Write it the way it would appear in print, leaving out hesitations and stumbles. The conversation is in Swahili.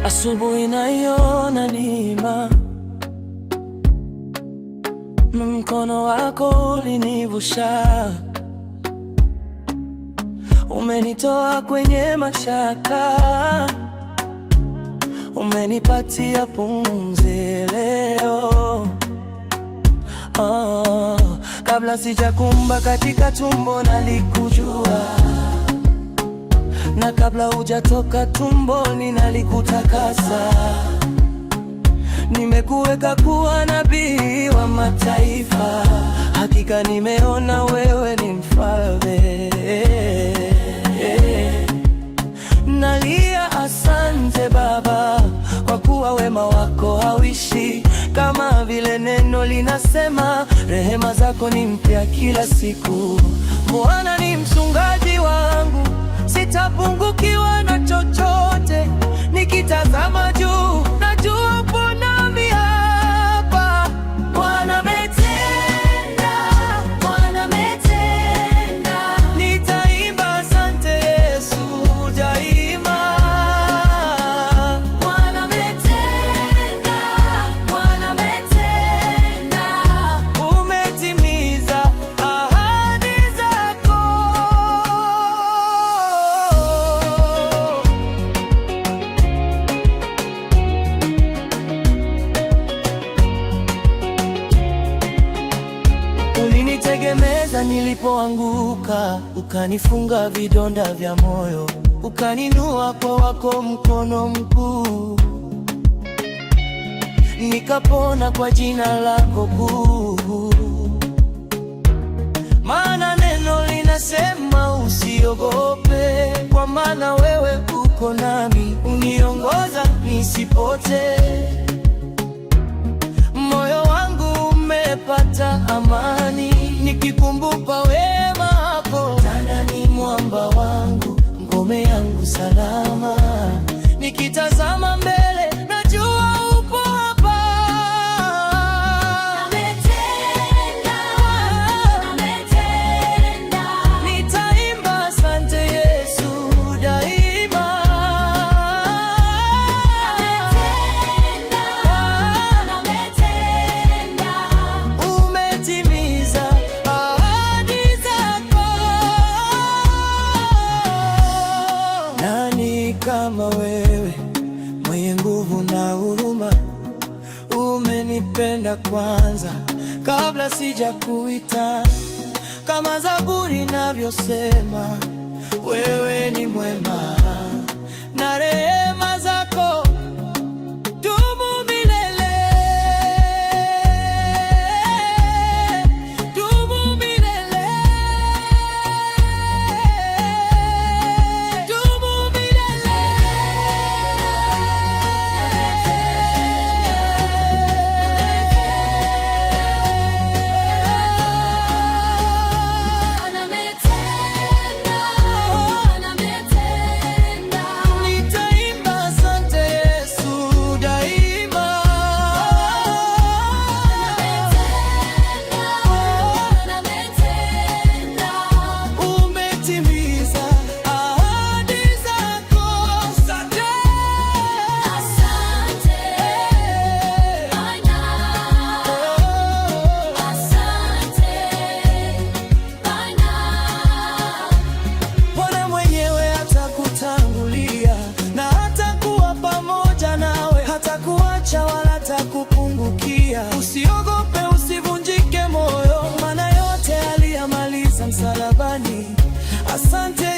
Asubuhi naiona neema, mkono wako ulinivusha, umenitoa kwenye mashaka, umenipatia pumzi leo. Kabla sijakumba katika tumbo nalikujua, na kabla hujatoka tumboni nalikutakasa. Nimekuweka kuwa nabii wa mataifa, hakika nimeona wewe ni mfalme. Nalia asante Baba, kwa kuwa wema wako hauishi. Kama vile neno linasema, rehema zako ni mpya kila siku. Bwana ni mchungaji wangu, sitapungukiwa na chochote. Nikitazama juu, najua upo nami hapa. Bwana ametenda, Bwana ametenda. Nitaimba asante Yesu daima. Bwana ametenda, Bwana ametenda. Umetimiza ahadi zako. Ulinitegemeza nilipoanguka, ukanifunga vidonda vya moyo, ukaninua kwa wako mkono mkuu. Nikapona kwa jina lako kuu. Maana neno linasema usiogope, kwa maana wewe uko nami, uniongoza nisipotee. Moyo wangu umepata amani, nikikumbuka wema wako. Tanda ni mwamba wangu, ngome yangu salama. Nikitazama mbele, najua upo hapa. Ametenda, ametenda. Nitaimba asante Yesu daima. Ametenda, ametenda. Umetimiza ahadi zako. Nani kama wewe, mwenye nguvu na huruma? Umenipenda kwanza kabla sijakuita, kama Zaburi inavyosema, wewe ni mwema na rehema zako dumu milele, dumu milele, dumu milele. Nitaimba asante Yesu daima. Umetimiza ahadi zako. Asante. Bwana mwenyewe atakutangulia na hatakuwa pamoja nawe, hatakuacha wala hatakupungukia. Usiogope, usivunjike moyo, maana yote aliyamaliza msalabani. Asante